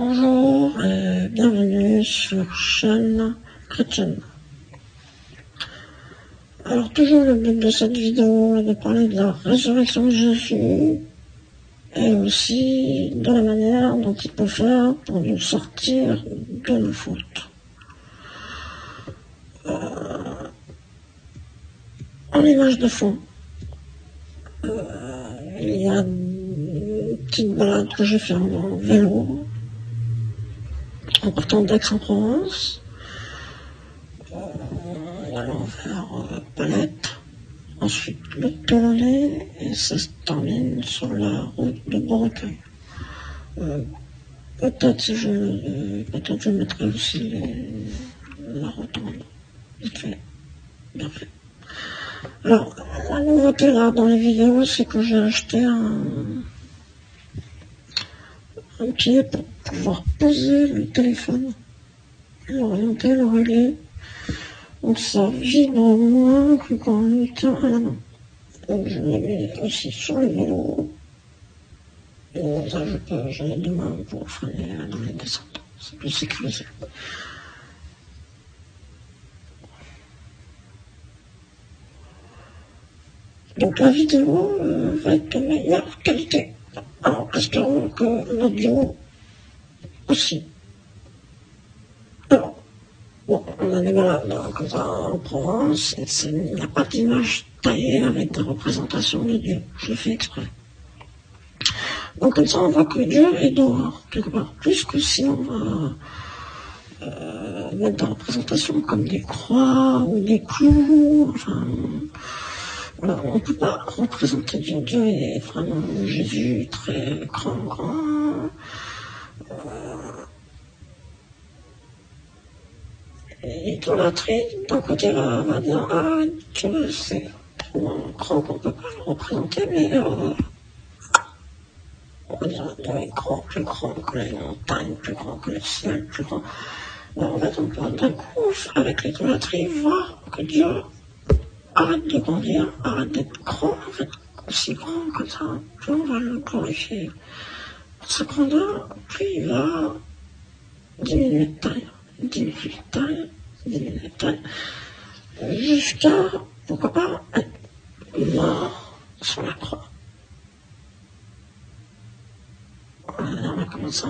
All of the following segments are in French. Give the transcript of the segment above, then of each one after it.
Bonjour et bienvenue sur chaîne chrétienne. Alors toujours le but de cette vidéo est de parler de la résurrection de Jésus et aussi de la manière dont il peut faire pour nous sortir de nos fautes. En image de fond, il y a une petite balade que j'ai fait en vélo en partant d'Aix-en-Provence, allant vers Palette, ensuite le Tournai, et ça se termine sur la route de Beaurecueil. Peut-être je mettrai aussi la rotonde, vite fait, bien fait. Alors, la nouveauté là dans les vidéos, c'est que j'ai acheté un pied pour pouvoir poser le téléphone, l'orienter, le régler. Donc ça vibre moins que quand on le tient à la main. Donc je l'ai mis aussi sur le vélo. Et ça, j'ai deux mains pour freiner dans les descentes. C'est plus sécurisé. Donc la vidéo va être de meilleure qualité. Alors, espérons que l'audio aussi. Alors, bon, on a des balades comme ça en Provence, il n'y a pas d'image taillée avec des représentations de Dieu. Je l'ai fait exprès. Donc comme ça, on voit que Dieu est dehors, quelque part. Plus que si on va mettre des représentations comme des croix ou des clous, enfin... Voilà, on ne peut pas représenter Dieu. Dieu est vraiment Jésus, très grand. Et l'idolâtrie, d'un côté, va dire, ah, Dieu, c'est tellement grand qu'on ne peut pas le représenter, mais on va dire, Dieu est grand, plus grand que les montagnes, plus grand que le ciel, plus grand. Mais en fait, on peut d'un coup, avec l'idolâtrie, voir que Dieu arrête de grandir, arrête d'être grand, en fait, aussi grand que ça. Plus on va le glorifier pour sa grandeur, plus il va diminuer de taille, jusqu'à, pourquoi pas, être mort sur la croix. On comment ça?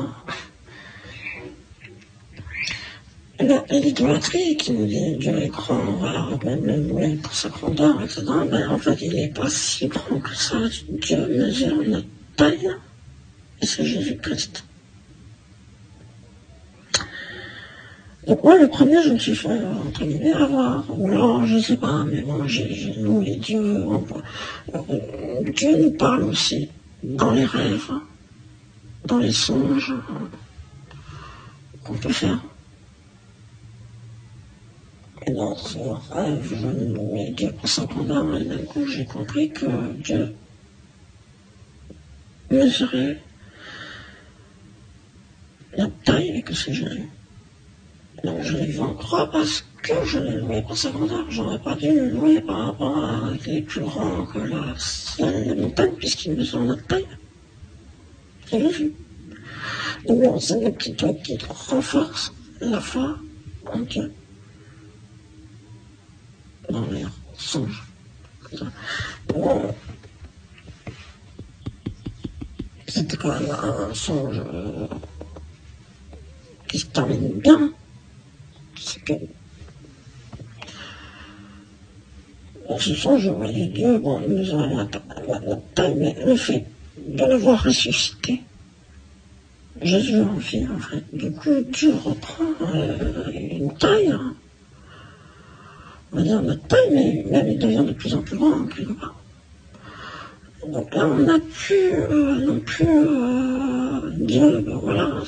L'idolâtrie qui nous dit Dieu est grand, voilà, même le louer pour sa grandeur, etc. Mais en fait, il n'est pas si grand que ça. Dieu mesure notre taille, et c'est Jésus-Christ. Donc moi, le premier, je me suis fait, entre guillemets, avoir, ou alors, je sais pas, mais bon, j'ai loué Dieu. Dieu nous parle aussi dans les rêves, dans les songes qu'on peut faire. Et dans ce rêve, je louais Dieu pour sa grandeur, et d'un coup, j'ai compris que Dieu mesurait la taille et que c'est Jésus. Donc je l'ai vu en croix parce que je l'ai loué pour sa grandeur. J'aurais pas dû le louer par rapport à qu'il est plus grand que la montagne, puisqu'il mesure notre taille. C'est Jésus. Donc bon, c'est des petits trucs qui renforcent la foi en Dieu. Dans les songes. Bon, c'était quand même un songe qui se termine bien. C'est que dans ce songe, je voyais Dieu, bon, il nous a la taille, mais le fait de l'avoir ressuscité, Jésus en fit, en fait. Du coup, Dieu reprend une taille, hein. On va dire notre taille, mais même il devient de plus en plus grand, quelque part. Donc là, on n'a plus non plus Dieu, voilà,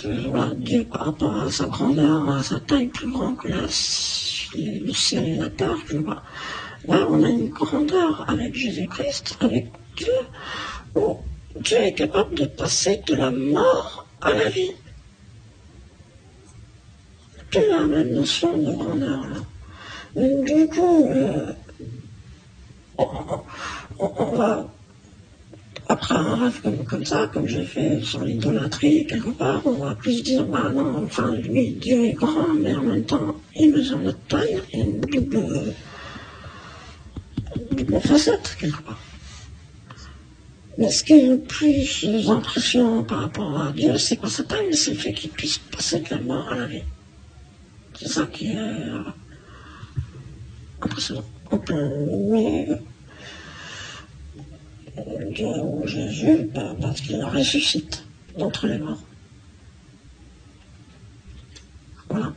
Dieu par rapport à sa grandeur, à sa taille plus grand que le ciel et la terre, je vois. Là, on a une grandeur avec Jésus-Christ, avec Dieu, où Dieu est capable de passer de la mort à la vie. Plus la même notion de grandeur, là. Du coup, on va après un rêve comme ça, comme j'ai fait sur l'idolâtrie, quelque part, on va plus se dire, bah non, enfin, lui, Dieu est grand, mais en même temps, il mesure notre taille, il y a une double facette, quelque part. Mais ce qui est le plus impressionnant par rapport à Dieu, c'est pas sa taille, mais c'est le fait qu'il puisse passer de la mort à la vie. C'est ça qui est impressionnant. On peut aimer Dieu ou Jésus parce qu'il ressuscite d'entre les morts. Voilà.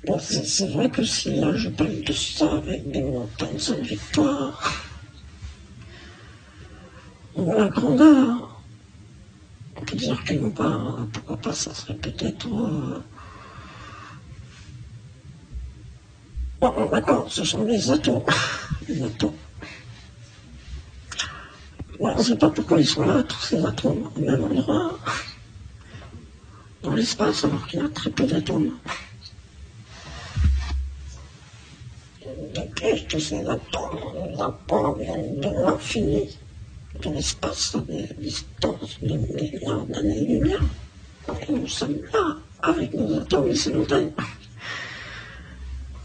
Bon, c'est vrai que si là je parle de ça avec des montagnes sans victoire, la grandeur, on peut dire quelque part, pourquoi pas, ça serait peut-être... Bon, d'accord, ce sont les atomes. Les atomes. Bon, on ne sait pas pourquoi ils sont là, tous ces atomes, au même endroit, dans l'espace, alors qu'il y a très peu d'atomes. Depuis tous ces atomes viennent de l'infini, de l'espace, à des distances de milliards d'années-lumière. Et nous sommes là, avec nos atomes et ces montagnes.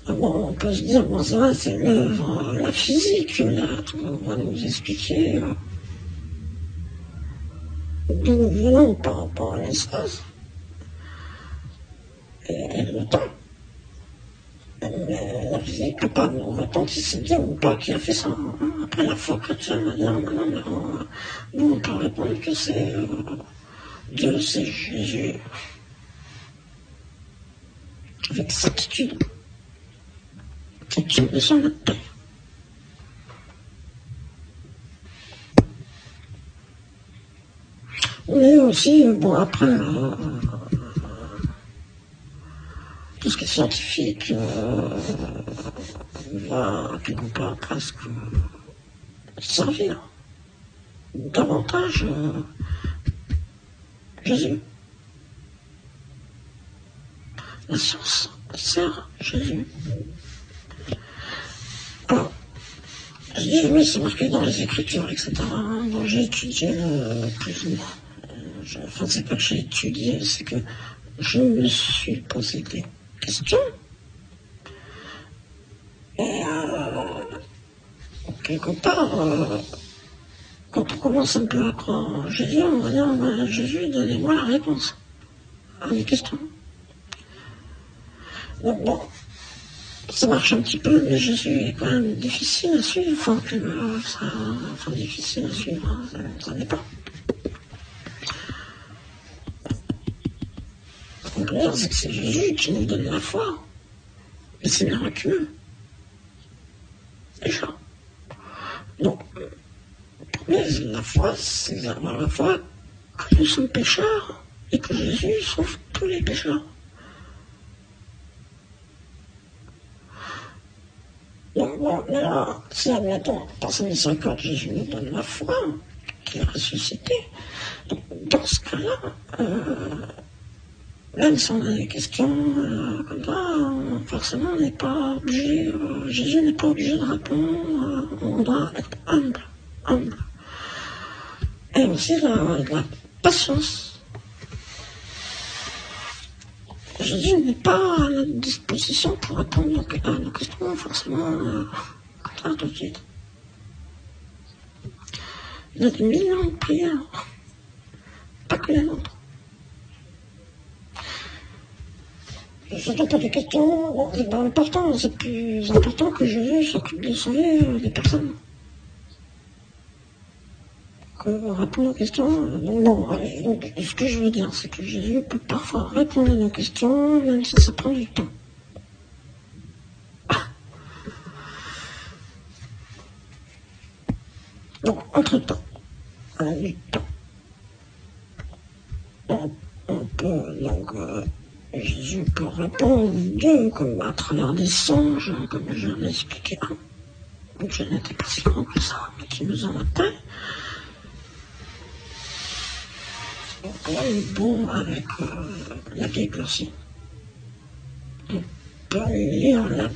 Bon, on peut se dire, bon, c'est vrai, c'est l'œuvre, la physique, là, on va nous expliquer d'où nous venons par rapport à l'espace et le temps. Mais la physique n'a pas de authenticité ou pas qui a fait ça. Après, la foi chrétienne va dire, non, nous, on peut répondre que c'est Dieu, c'est Jésus. Avec certitude. C'est sur notre terre. Mais aussi, bon, après, tout ce qui est scientifique va quelque part presque servir davantage Jésus. La science sert Jésus. Alors, je dis, oui, c'est marqué dans les Écritures, etc. Donc j'ai étudié plus ou moins. Enfin, c'est pas que j'ai étudié, c'est que je me suis posé des questions. Et quelque part, quand on commence un peu à croire en Jésus, on va dire, Jésus, donnez-moi la réponse à mes questions. Donc bon, ça marche un petit peu, mais Jésus est quand même difficile à suivre. Enfin, difficile à suivre, ça dépend. Ce qu'on peut dire, c'est que c'est Jésus qui nous donne la foi. Et c'est miraculeux. Déjà. Donc, mais la foi, c'est avoir la foi que nous sommes pécheurs et que Jésus sauve tous les pécheurs. Donc bon, mais là, si admettons, par sa miséricorde, Jésus nous donne la foi, qui est ressuscité, donc dans ce cas-là, même si on a des questions comme ça, forcément on n'est pas obligé, Jésus n'est pas obligé de répondre, on doit être humble. Et aussi la patience. Jésus n'est pas à notre disposition pour répondre à nos questions, forcément, comme ça tout de suite. Il y a des millions de prières, pas que les nôtres. Je ne pas des questions, bon, c'est pas important, c'est plus important que Jésus s'occupe de sauver les personnes. Que répondre aux questions, bon, donc, ce que je veux dire, c'est que Jésus peut parfois répondre à nos questions, même si ça prend du temps. Donc, entre-temps, du temps, on peut, donc, Jésus peut répondre Dieu comme à travers des songes, comme je l'ai expliqué. Donc je n'étais pas si grand que ça, mais qui nous en appelle. Donc là, il est bon avec la Bible aussi. On peut lire la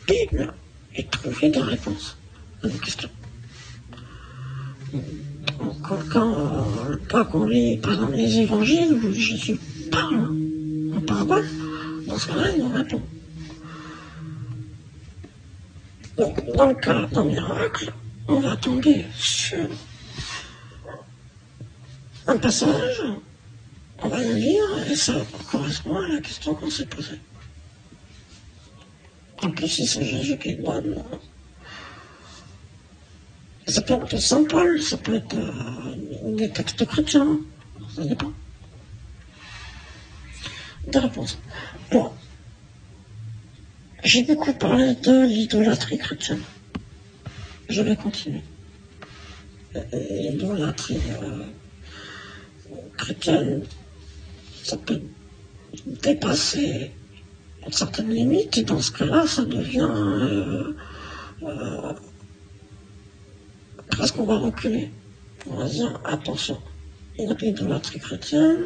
Bible et trouver des réponses à nos questions. Quand on lit, par exemple, les évangiles où Jésus parle en parabole, dans ce cas-là, il nous répond. Donc, dans le cas d'un miracle, on va tomber sur un passage, on va le lire, et ça correspond à la question qu'on s'est posée. En plus, si c'est Jésus qui donne, ça peut être Saint Paul, ça peut être des textes chrétiens, ça dépend. Des réponses. Bon, j'ai beaucoup parlé de l'idolâtrie chrétienne. Je vais continuer. L'idolâtrie chrétienne, ça peut dépasser une certaine limite, et dans ce cas-là, ça devient presque on va reculer. On va dire, attention, il y a de l'idolâtrie chrétienne,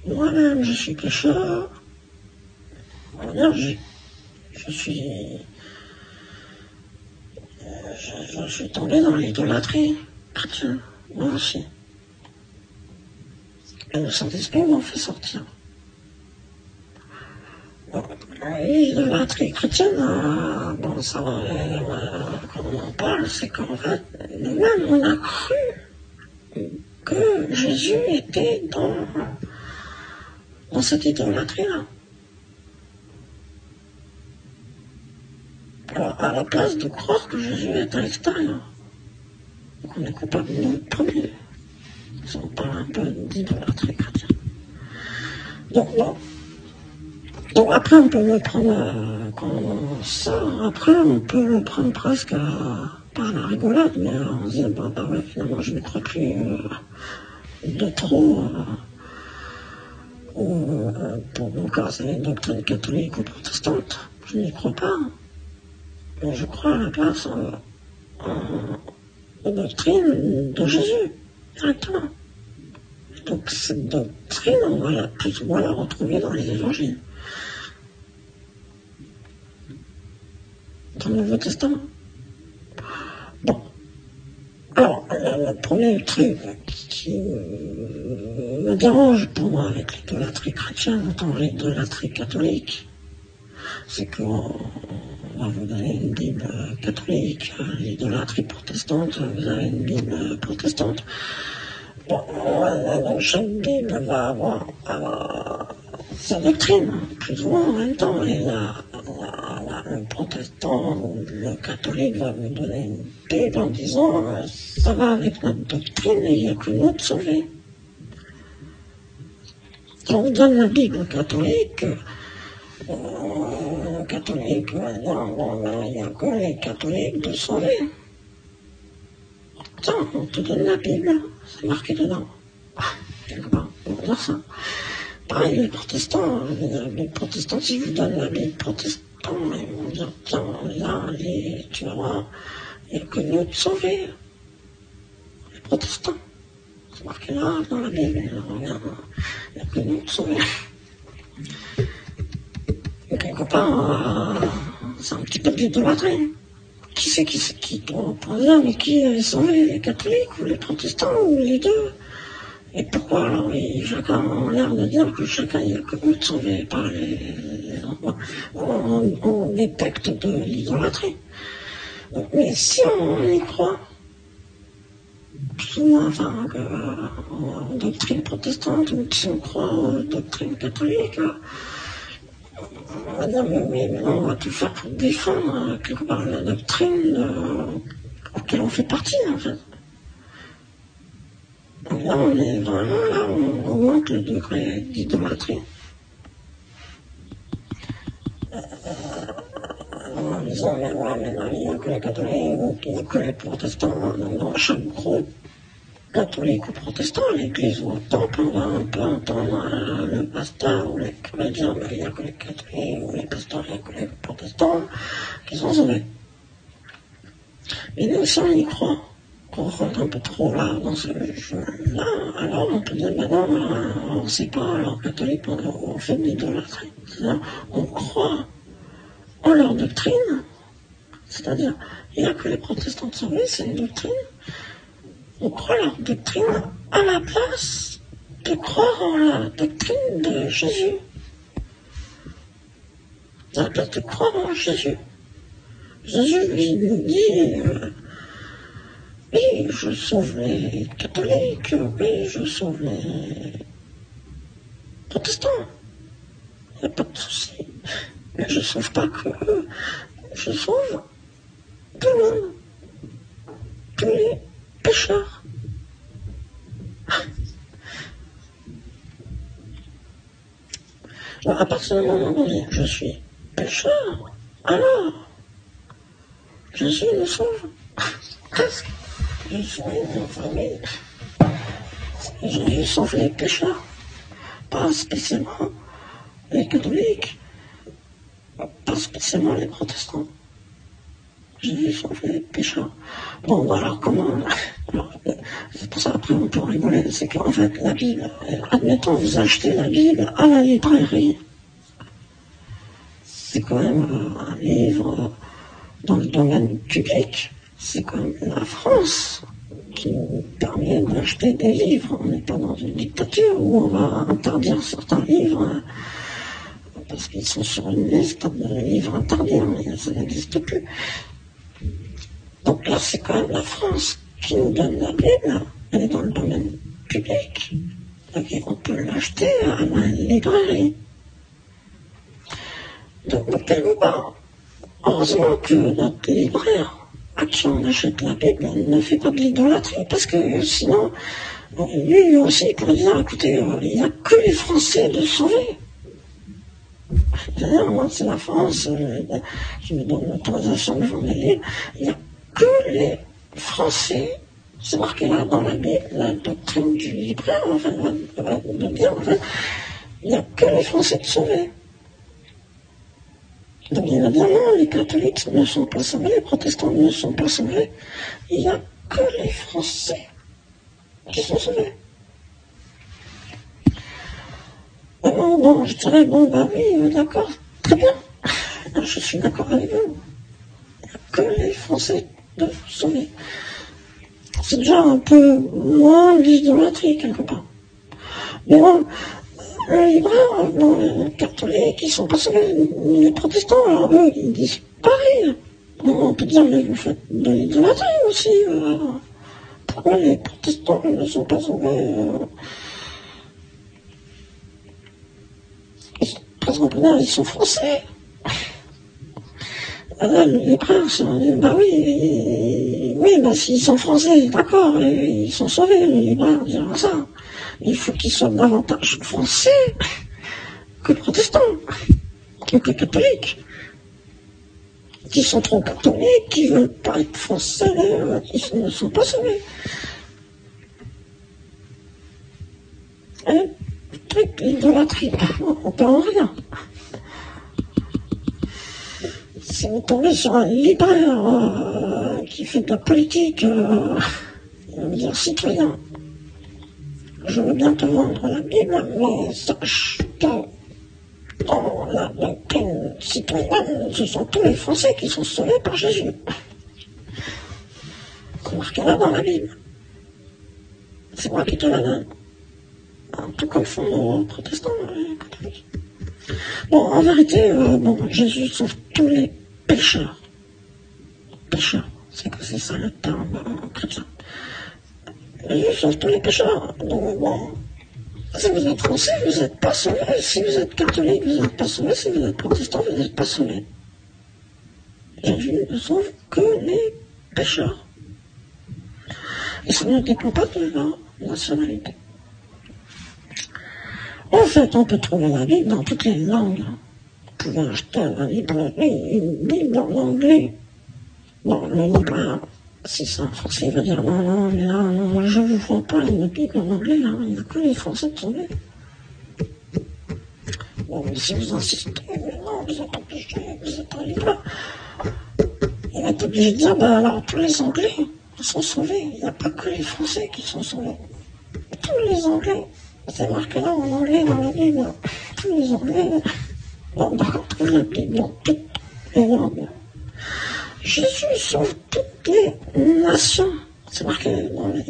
moi-même je suis pécheur, on va dire, je suis tombé dans l'idolâtrie chrétienne, moi aussi. Et le Saint-Esprit m'en fait sortir. Bon, l'idolâtrie chrétienne, bon, ça va, quand on en parle, c'est qu'en fait, nous-mêmes, on a cru que Jésus était dans cette idolâtrie-là. Alors, à la place de croire que Jésus est à l'extérieur. Donc on est coupable de notre premier. Si on parle un peu d'idolâtrie chrétienne. Donc non. Donc après on peut le prendre comme ça, après on peut le prendre presque par la rigolade, mais on se dit, bah ouais, finalement je ne crois plus de trop. Pour mon cas, c'est les doctrines catholiques ou protestantes. Je n'y crois pas. Mais je crois à la place aux doctrines de Jésus, directement. Donc cette doctrine, on va plus ou moins la retrouver dans les évangiles. Dans le Nouveau Testament. Bon. Alors, le premier truc qui me dérange pour moi avec l'idolâtrie chrétienne, autant l'idolâtrie catholique, c'est qu'on va vous donner une Bible catholique, l'idolâtrie protestante, vous avez une Bible protestante. Bon, donc chaque Bible va avoir sa doctrine, plus ou moins en même temps, et le protestant ou le catholique va vous donner une Bible en disant ça va avec notre doctrine et il n'y a que nous de sauver. Si on vous donne la Bible catholique, il n'y a que les catholiques de sauver. Tiens, on te donne la Bible, c'est marqué dedans. Quelque part, on va dire ça. Pareil, les protestants, si je vous donne la Bible protestante, ils vont dire, tiens, là, tu vas voir, il n'y a que nous de sauver. Les protestants. C'est marqué là, dans la Bible, il n'y a que nous de sauver. Et quelque part, c'est un petit peu de l'idolâtrie. Qui c'est qui pour dire, mais qui est sauvé, les catholiques ou les protestants ou les deux? Et pourquoi alors chacun a l'air de dire que chacun il y a que nous de sauver par on détecte de l'idolâtrie. Mais si on y croit, plus enfin, en doctrine protestante, ou si on croit en doctrine catholique, on va dire, mais on va tout faire pour défendre quelque part la doctrine auquel on fait partie, en fait. Donc là, on est vraiment là, on augmente le degré d'idolâtrie. En disant, mais ouais, maintenant, il n'y a que les catholiques, il n'y a que les protestants, dans chaque groupe catholique ou protestant, l'église ou au temple, on va un peu entendre le pasteur ou les curés dire, mais il n'y a que les catholiques ou les pasteurs, il n'y a que les protestants qui sont sauvés. Mais nous, si on y croit, qu'on rentre un peu trop là, dans ce chemin-là, alors on peut dire, ben non, on ne sait pas, alors catholique, on fait de l'idolâtrie. C'est-à-dire, on croit en leur doctrine, c'est-à-dire, il n'y a que les protestants sauvés, c'est une doctrine. on croit leur doctrine à la place de croire en la doctrine de Jésus. À la place de croire en Jésus. Jésus lui dit, oui, je sauve les catholiques, oui, je sauve les protestants. Il n'y a pas de souci. Mais je ne sauve pas que eux, je sauve tout le monde, tous les pécheurs. Alors, à partir du moment où je suis pécheur, alors Jésus me sauve. Presque. Je suis une famille. Jésus sauve les pécheurs, pas spécialement les catholiques, pas spécialement les protestants. Jésus sauve les pécheurs. Bon, alors comment... Alors, c'est pour ça, après, on peut rigoler. C'est qu'en fait, la Bible, admettons, vous achetez la Bible à la librairie. C'est quand même un livre dans le domaine public. C'est quand même la France qui nous permet d'acheter des livres. On n'est pas dans une dictature où on va interdire certains livres parce qu'ils sont sur une liste de livres interdits, mais ça n'existe plus. Donc là, c'est quand même la France qui nous donne la Bible. Elle est dans le domaine public. Donc on peut l'acheter à la librairie. Donc, quelque part, heureusement que notre libraire à qui on achète la Bible ne fait pas de l'idolâtrie, parce que sinon, lui aussi pourrait dire, écoutez, il n'y a que les Français de sauver. C'est-à-dire, moi, c'est la France, qui me donne l'autorisation de vendre les livres, il n'y a que les Français, c'est marqué là dans la Bible, la doctrine du libraire, enfin, de dire, en fait, il n'y a que les Français de sauver. Donc il va dire non, les catholiques ne sont pas sauvés, les protestants ne sont pas sauvés. Il n'y a que les Français qui sont sauvés. Bon, je dirais, bon, bah oui, d'accord, très bien. Je suis d'accord avec vous. Il n'y a que les Français de sauver. C'est déjà un peu moins l'idolâtrie, quelque part. Mais bon, les libraires, bon, les catholiques, ils sont pas sauvés, les protestants, alors eux, ils disent pareil. Bon, on peut dire, mais vous faites de l'idolâtrie aussi. Pourquoi les protestants ne sont pas sauvés par exemple, là, ils sont français. Les libraires, bah oui, bah s'ils sont français, d'accord, ils sont sauvés, les libraires, diront ça. Il faut qu'ils soient davantage français que protestants, que catholiques, qui sont trop catholiques, qui ne veulent pas être français, qui ne sont pas sauvés. Le truc, l'idolâtrie, on peut en rien. Si vous tombez sur un libraire qui fait de la politique, il va dire citoyen, je veux bien te vendre la Bible, mais sache que dans la doctrine citoyenne, ce sont tous les Français qui sont sauvés par Jésus. C'est marqué là dans la Bible. C'est moi qui te la donne. En tout cas, le fond protestant et catholique. Bon, en vérité, Jésus sauve tous les pécheurs. Pécheurs, c'est que c'est ça le terme chrétien. Jésus sauve tous les pécheurs. Donc, bon, si vous êtes français, vous n'êtes pas sauvé. Si vous êtes catholique, vous n'êtes pas sauvé. Si vous êtes protestant, vous n'êtes pas sauvé. Jésus ne sauve que les pécheurs. Et ça ne dépend pas de leur nationalité. En fait, on peut trouver la Bible dans toutes les langues. Vous pouvez acheter à la librairie une Bible en anglais. Bon, le libraire, si c'est un français, il va dire non, mais là, non, je ne vous vends pas une Bible en anglais, là, il n'y a que les Français de sauver. Bon, mais si vous insistez, mais non, vous êtes obligé, vous êtes un libraire. Il va être obligé de dire, alors tous les Anglais sont sauvés. Il n'y a pas que les Français qui sont sauvés. Tous les Anglais. C'est marqué là en anglais dans la Bible. Tous les Anglais. Bon, d'accord, trouve la Bible dans toutes les langues. Jésus sauve toutes les nations. C'est marqué dans les...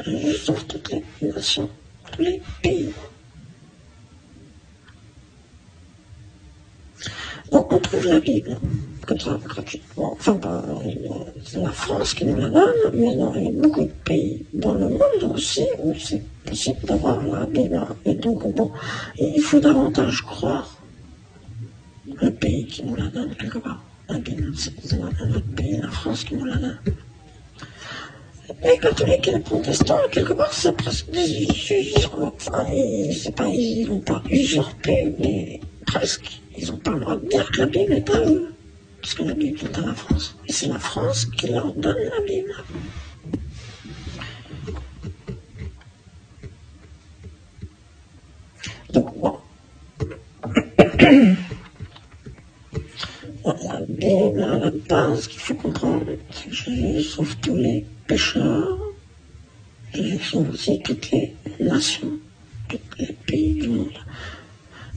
Jésus sauve toutes les nations, tous les pays. Donc on trouve la Bible, comme ça, gratuitement. Enfin, c'est la France qui nous la donne, mais il y a beaucoup de pays dans le monde aussi où c'est possible d'avoir la Bible. Et donc, bon, il faut davantage croire le pays qui nous la donne quelque part. La Bible, c'est notre pays, la France qui nous la donne. Les catholiques et les protestants, quelque part, c'est presque des usurpateurs. Enfin, ils n'ont pas usurpé, mais presque. Ils n'ont pas le droit de dire que la Bible est à eux. Parce que la Bible est à la France. Et c'est la France qui leur donne la Bible. Donc, bon. La Bible, à la base, qu'il faut comprendre, c'est que Jésus sauve tous les pécheurs. Jésus sauve aussi toutes les nations, tous les pays du monde.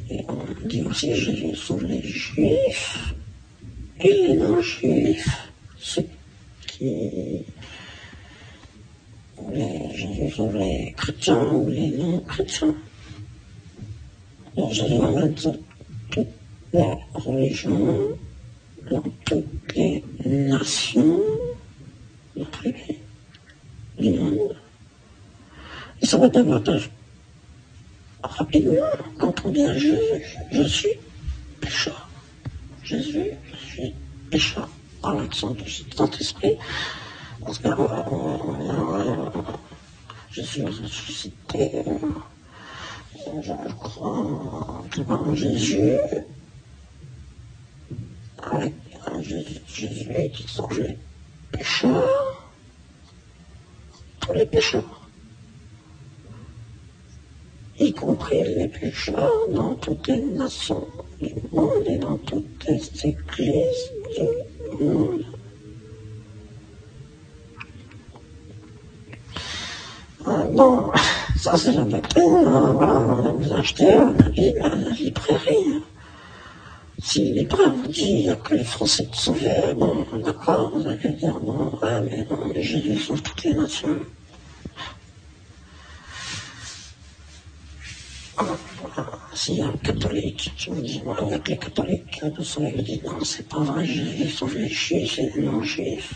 Et on dit aussi Jésus sauve les juifs et les non-juifs. Ceux qui... Jésus sauve les chrétiens ou les non-chrétiens. Et Jésus emmène toutes les religions, dans toutes les nations, dans tous les pays du monde. Et ça va davantage rapidement quand on dit à Jésus, je suis pécheur. Jésus, je suis pécheur. Par l'accent du Saint-Esprit, parce que je suis ressuscité, je crois en Jésus, avec Jésus qui sauve les pécheurs, tous les pécheurs, y compris les pécheurs dans toutes les nations du monde et dans toutes les églises du monde. Bon, ça c'est la doctrine, voilà, vous achetez la Bible à la librairie. Si les libraire vous dit que les Français sont sauvés, bon, d'accord, vous allez dire, bon, ouais, mais non, mais Jésus sauve toutes les nations. S'il y a un catholique qui me dit, bon, il y a que les catholiques de sauver, il dit, non, c'est pas vrai, Jésus sauve les juifs et les non-juifs.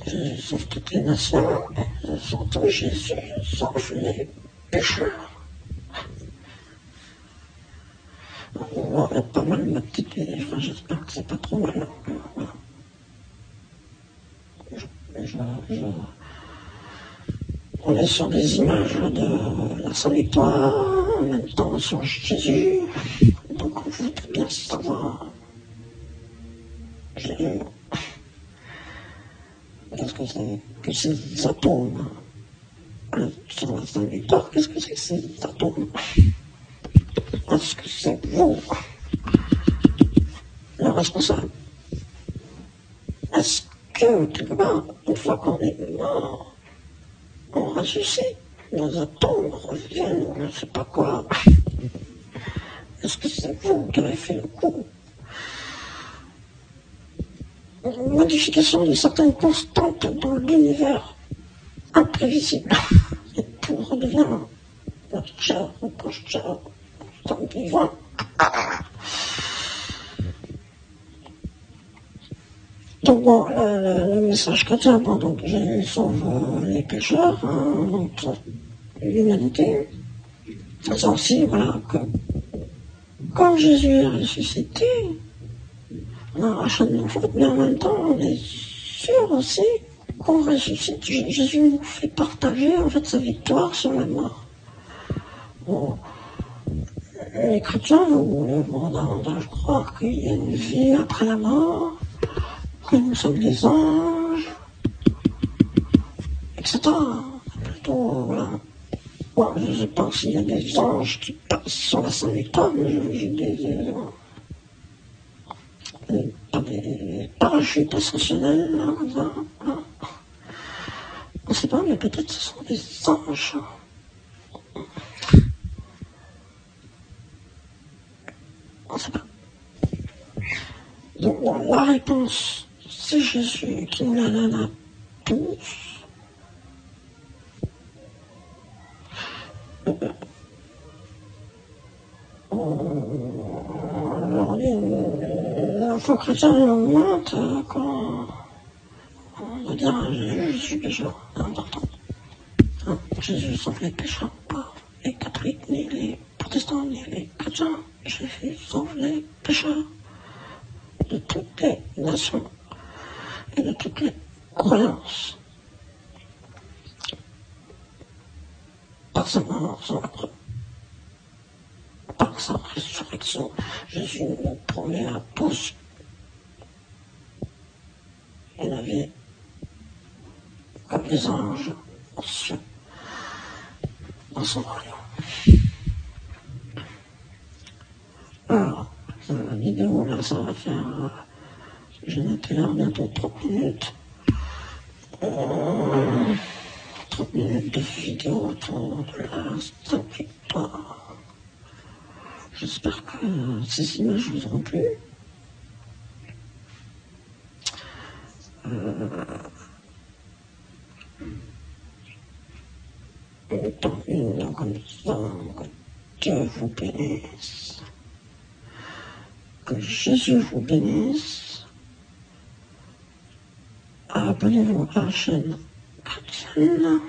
Jésus sauve toutes les nations, et surtout Jésus sauve les pécheurs. On va pas mal ma petite idée, enfin, j'espère que c'est pas trop mal. On est sur des images de la Saint-Victoire, en même temps sur Jésus, donc on voudrait bien savoir Jésus. Qu'est-ce que c'est que ces atomes sur la Saint-Victoire? Qu'est-ce que c'est que ces atomes? Est-ce que c'est vous le responsable? Est-ce que, quelque part, une fois qu'on est mort, on ressuscite, nos atomes reviennent, je ne sais pas quoi. Est-ce que c'est vous qui avez fait le coup? Une modification de certaines constantes dans l'univers imprévisible. Et tout redevient notre chair, notre chair, notre vivant. Donc bon, le message chrétien, bon, donc Jésus sauve les pécheurs, donc l'humanité. C'est aussi, voilà, que quand Jésus est ressuscité, on rachète nos fautes, mais en même temps, on est sûr aussi qu'on ressuscite. Jésus nous fait partager, en fait, sa victoire sur la mort. Bon, les chrétiens, vont davantage croire qu'il y a une vie après la mort, que nous sommes des anges, etc. Plutôt, voilà. Bon, je ne sais pas s'il y a des anges qui passent sur la Saint-Victoire, mais j'ai des parachutes ascensionnels, là, comme ça. On ne sait pas, mais peut-être ce sont des anges. On ne sait pas. Donc, bon, la réponse, c'est Jésus qui nous la donne à tous. Alors, l'info chrétienne augmente quand on va dire je suis pécheur, c'est important. Hein, Jésus sauve les pécheurs, pas les catholiques, ni les protestants, ni les chrétiens. Jésus sauve les pécheurs de toutes les nations et de toutes les croyances. Par sa mort, sans la croix. Par sa résurrection, Jésus nous promet à tous une vie comme les anges aux cieux, dans son royaume. Alors, la vidéo, là, ça va faire, j'ai noté là bientôt 30 minutes. 30 minutes de vidéo autour de la Sainte Victoire. J'espère que ces images vous auront plu. Termine comme ça, que Dieu vous bénisse, que Jésus vous bénisse. Abonnez-vous à la chaîne chrétienne.